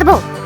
the ball.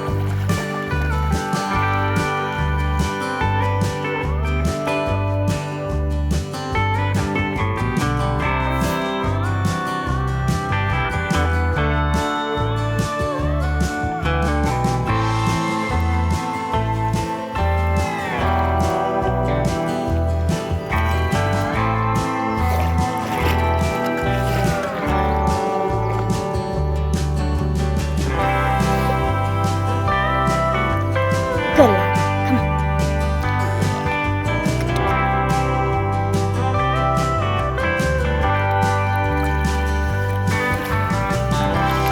Good lad. Come on.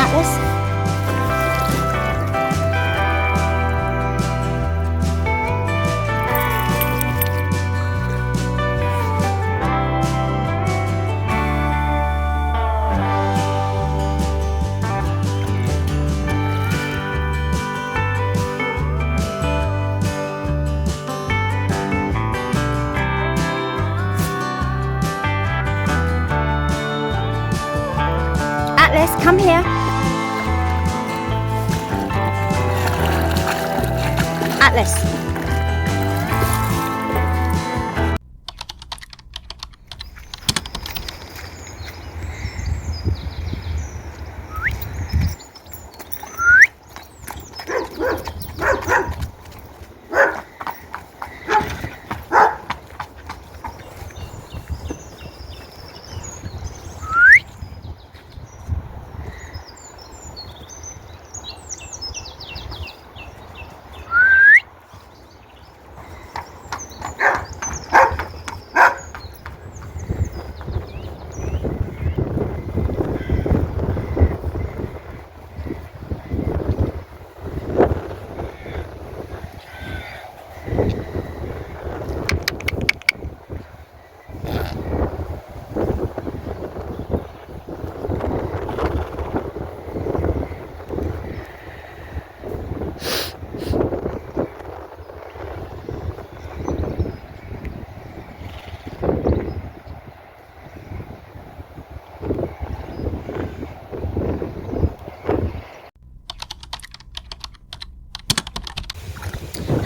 Atlas. Atlas, come here. Atlas.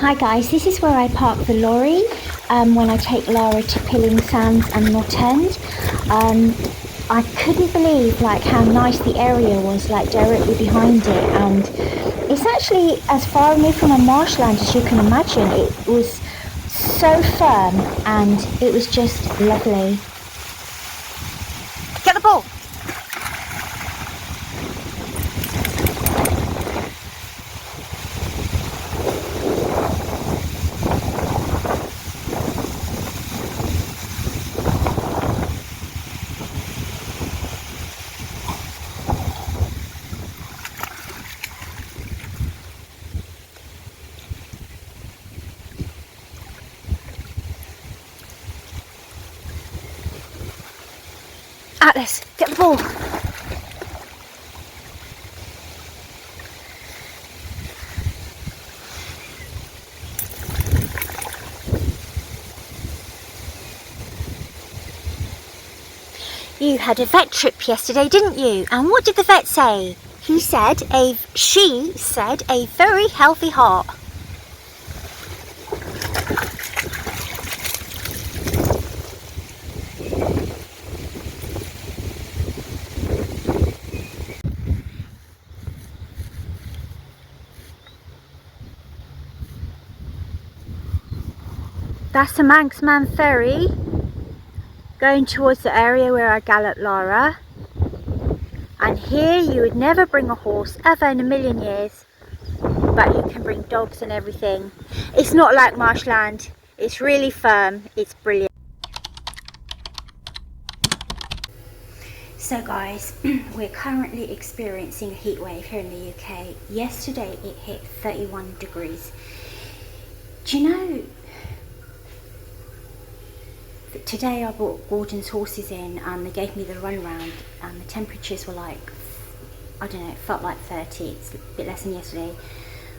Hi guys, this is where I park the lorry when I take Lara to Pilling Sands and Knot End. I couldn't believe like how nice the area was, like directly behind it, and it's actually as far away from a marshland as you can imagine. It was so firm and it was just lovely. Get the ball! Atlas, get the ball. You had a vet trip yesterday, didn't you? And what did the vet say? She said a very healthy heart. That's the Manxman ferry going towards the area where I galloped Lara. And here you would never bring a horse ever in a million years, but you can bring dogs and everything. It's not like marshland, it's really firm, it's brilliant. So guys, we're currently experiencing a heat wave here in the UK. Yesterday it hit 31 degrees. Do you know, today I brought Gordon's horses in and they gave me the run round and the temperatures were like, I don't know, it felt like 30, it's a bit less than yesterday.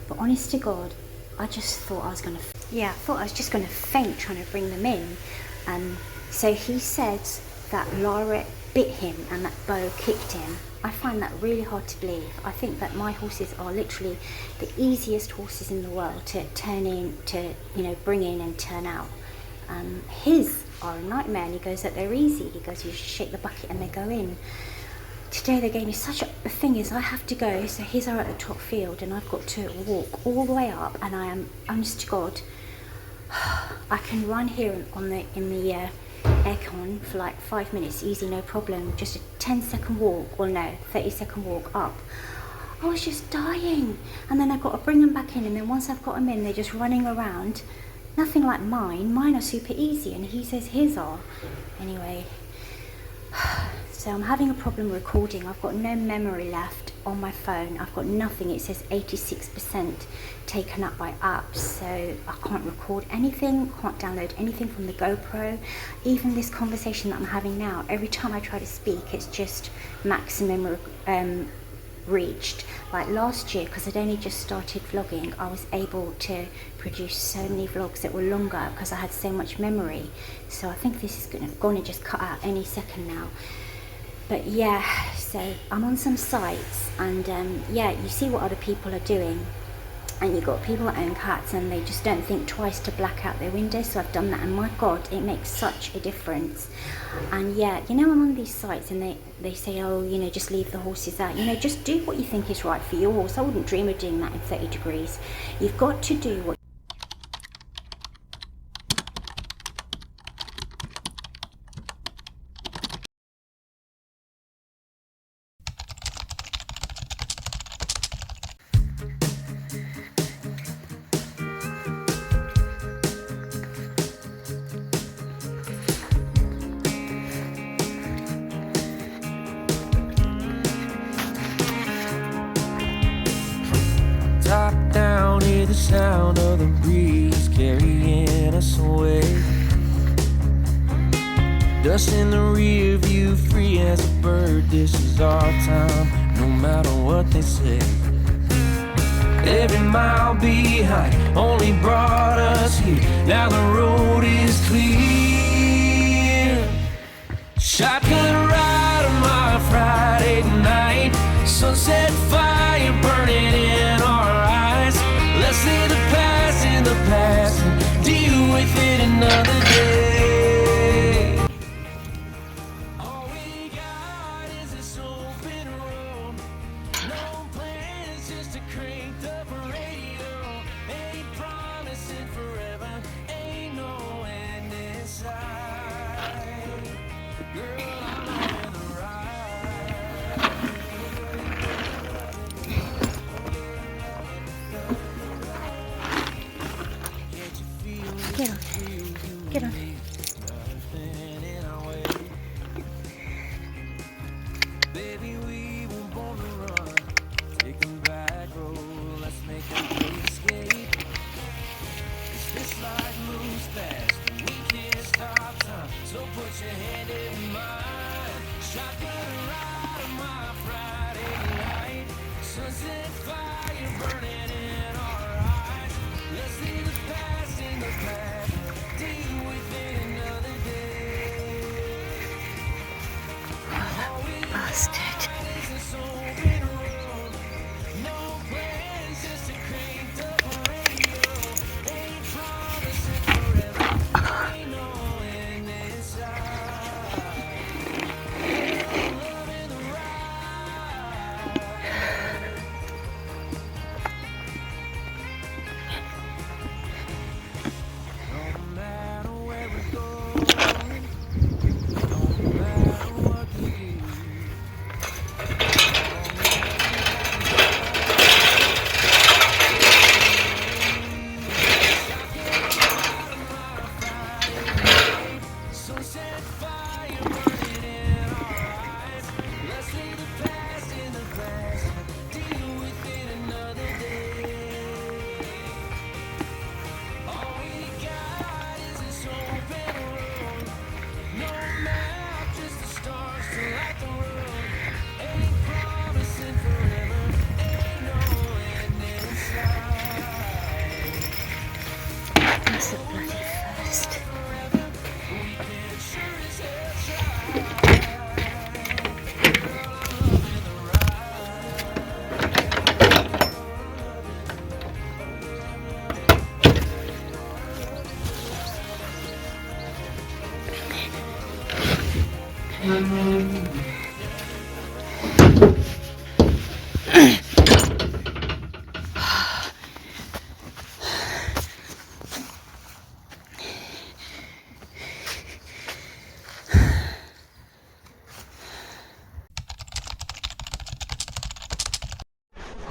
But honest to God, I just thought I was going to, I thought I was just going to faint trying to bring them in. So he said that Lara bit him and that Beau kicked him. I find that really hard to believe. I think that my horses are literally the easiest horses in the world to turn in, to, you know, bring in and turn out. His are a nightmare, and he goes that they're easy. He goes, you just shake the bucket and they go in. Today they're getting such a, the thing is I have to go, so his are at the top field and I've got to walk all the way up, and I am, honest to God, I can run here in the aircon for like 5 minutes, easy, no problem. Just a 10-second walk, or no, 30-second walk up. I was just dying, and then I've got to bring them back in, and then once I've got them in, they're just running around. Nothing like mine. Mine are super easy, and he says his are. Anyway, so I'm having a problem recording. I've got no memory left on my phone. I've got nothing. It says 86% taken up by apps, so I can't record anything, can't download anything from the GoPro. Even this conversation that I'm having now, every time I try to speak, it's just maximum reached. Like last year, because I'd only just started vlogging, I was able to produce so many vlogs that were longer because I had so much memory. So I think this is going to just cut out any second now. But yeah, so I'm on some sites, and yeah, you see what other people are doing, and you've got people that own cats and they just don't think twice to black out their windows. So I've done that, and my God, it makes such a difference. And yeah, you know, I'm on these sites and they say, oh, you know, just leave the horses out, you know, just do what you think is right for your horse. I wouldn't dream of doing that in 30 degrees. You've got to do what Top down, hear the sound of the breeze carrying us away. Dust in the rear view, free as a bird. This is our time, no matter what they say. Every mile behind only brought us here. Now the road is clear. Shotgun ride on my Friday night. Sunset fire burning in our eyes. Let's leave the past in the past and deal with it another day. All we got is this open road. No plans, just a cranked up radio. Ain't promising forever, ain't no end in sight. Girl, I'm loving the ride. Get on. Get on. Baby, we were born to run. Take 'em back road, let's make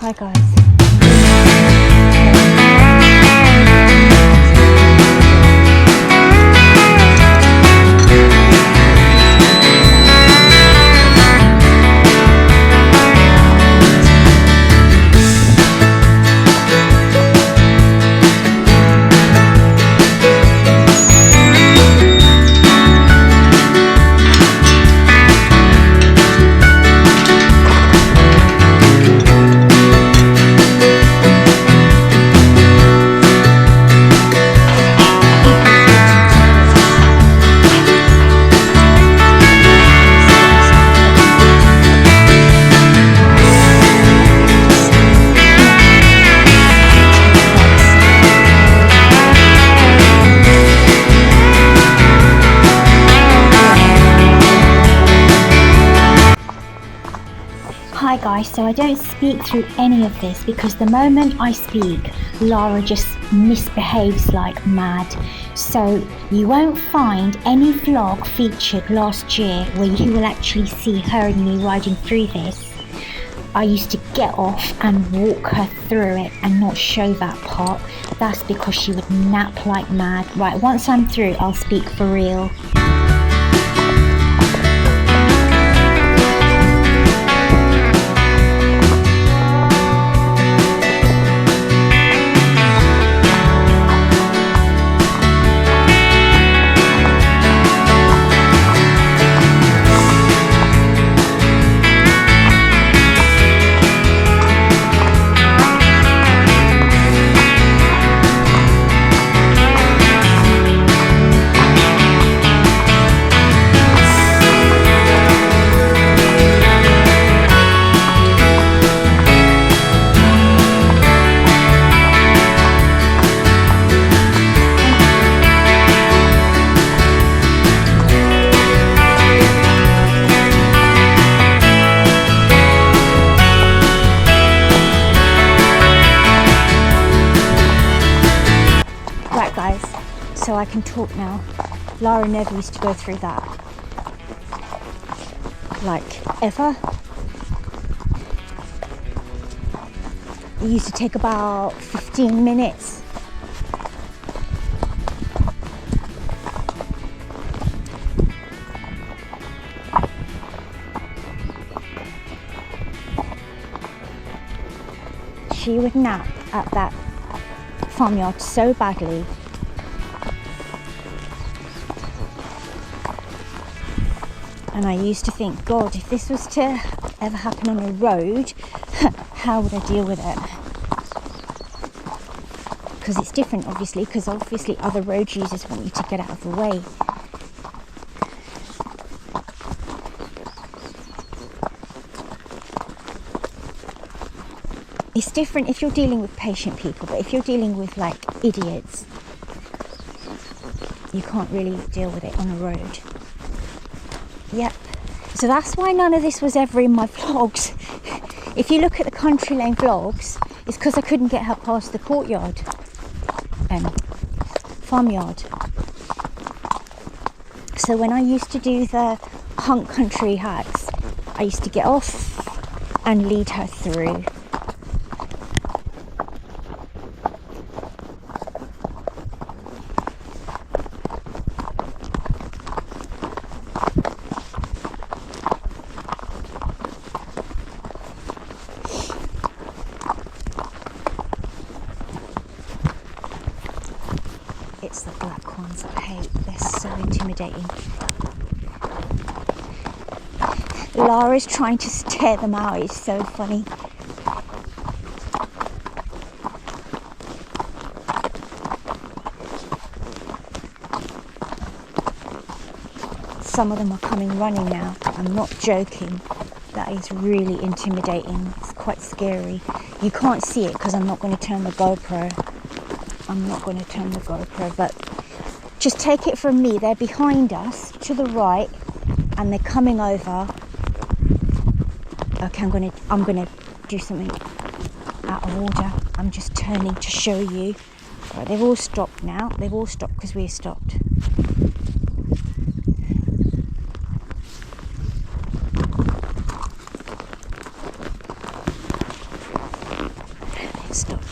Hi guys. Hi guys, so I don't speak through any of this because the moment I speak, Lara just misbehaves like mad. So you won't find any vlog featured last year where you will actually see her and me riding through this. I used to get off and walk her through it and not show that part. That's because she would nap like mad. Right, once I'm through, I'll speak for real. Right guys, so I can talk now. Lara never used to go through that. Like, ever. It used to take about 15 minutes. She would nap at that farmyard so badly. And I used to think, God, if this was to ever happen on a road, how would I deal with it? Because it's different, obviously, because obviously other road users want you to get out of the way. It's different if you're dealing with patient people, but if you're dealing with like idiots, you can't really deal with it on a road. Yep. So that's why none of this was ever in my vlogs. If you look at the country lane vlogs, it's because I couldn't get her past the courtyard, farmyard. So when I used to do the hunt country hacks, I used to get off and lead her through. It's the black ones I hate, they're so intimidating. Lara's trying to stare them out, it's so funny. Some of them are coming running now, I'm not joking. That is really intimidating, it's quite scary. You can't see it because I'm not going to turn the GoPro. But just take it from me, they're behind us to the right and they're coming over. Okay, I'm gonna do something out of order. I'm just turning to show you. Right, they've all stopped now. They've all stopped because we're stopped. it stopped.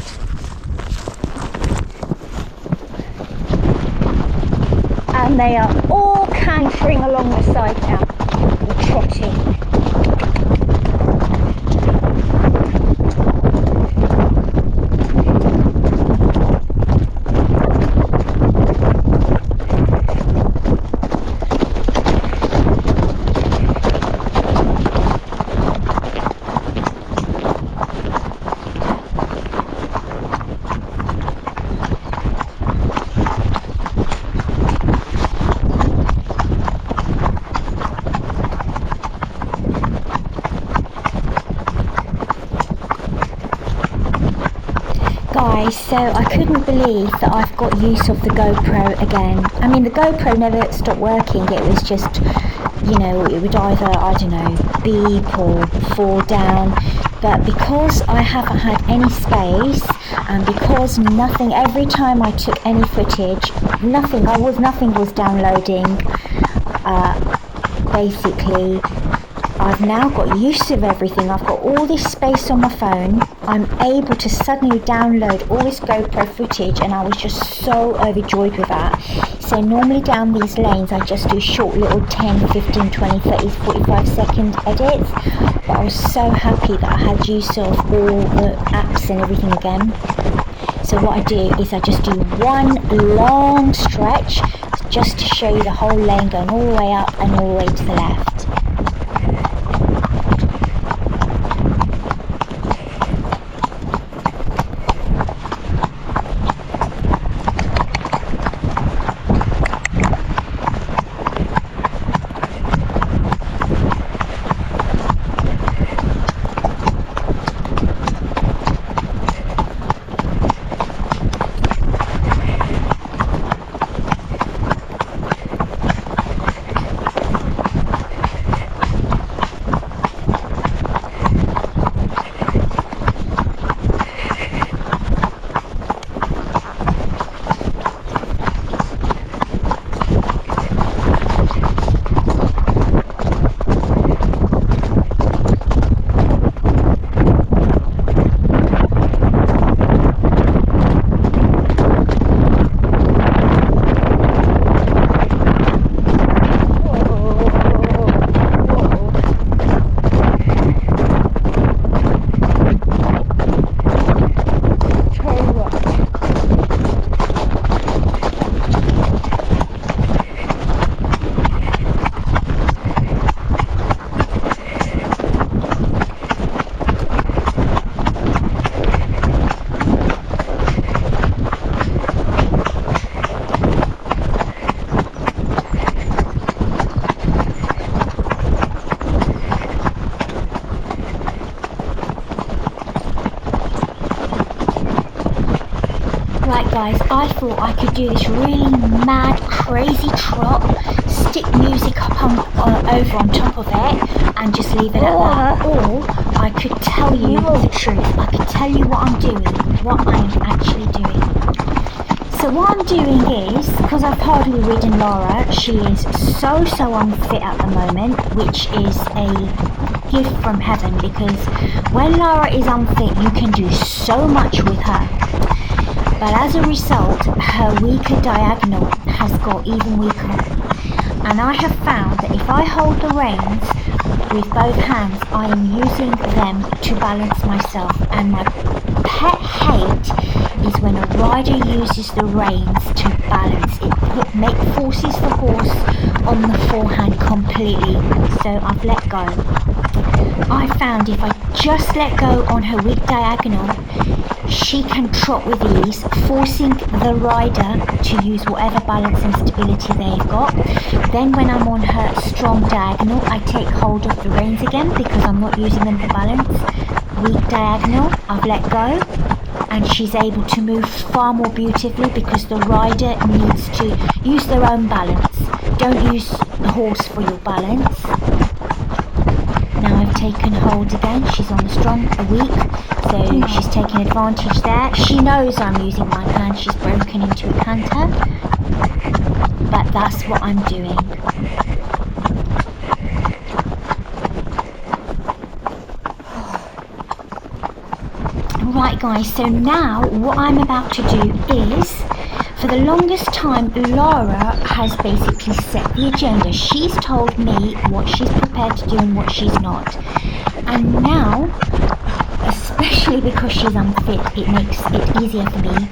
And they are all cantering along the side now, or trotting. Guys, so I couldn't believe that I've got use of the GoPro again. I mean, the GoPro never stopped working. It was just, you know, it would either, I don't know, beep or fall down. But because I haven't had any space, and because nothing, every time I took any footage, nothing was downloading. Basically, I've now got use of everything. I've got all this space on my phone. I'm able to suddenly download all this GoPro footage, and I was just so overjoyed with that. So normally down these lanes I just do short little 10, 15, 20, 30, 45 second edits, but I was so happy that I had use of all the apps and everything again. So what I do is I just do one long stretch just to show you the whole lane going all the way up and all the way to the left. Right guys, I thought I could do this really mad, crazy trot, stick music up over on top of it and just leave it at that. Or I could tell you the truth. I could tell you what I'm doing, what I'm actually doing. So what I'm doing is, because I've hardly ridden Lara, she is so unfit at the moment, which is a gift from heaven, because when Lara is unfit you can do so much with her. But as a result, her weaker diagonal has got even weaker. And I have found that if I hold the reins with both hands, I am using them to balance myself. And my pet hate is when a rider uses the reins to balance. It forces the horse on the forehand completely. So I've let go. I found if I just let go on her weak diagonal, she can trot with ease, forcing the rider to use whatever balance and stability they've got. Then when I'm on her strong diagonal, I take hold of the reins again because I'm not using them for balance. Weak diagonal, I've let go, and she's able to move far more beautifully because the rider needs to use their own balance. Don't use the horse for your balance. Now I've taken hold again. She's on the strong, a weak, so she's taking advantage there. She knows I'm using my hand. She's broken into a canter, but that's what I'm doing. Right guys, so now what I'm about to do is, for the longest time, Lara has basically set the agenda. She's told me what she's prepared to do and what she's not. And now, especially because she's unfit, it makes it easier for me.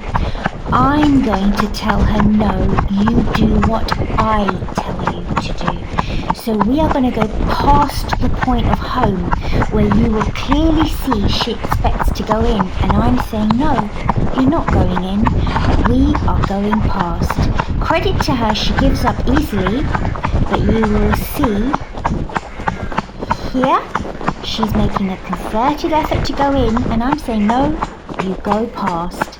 I'm going to tell her, no, you do what I tell you to do. So we are going to go past the point of home where you will clearly see she expects to go in, and I'm saying, no, you're not going in. We are going past. Credit to her, she gives up easily, but you will see here she's making a concerted effort to go in, and I'm saying, no, you go past.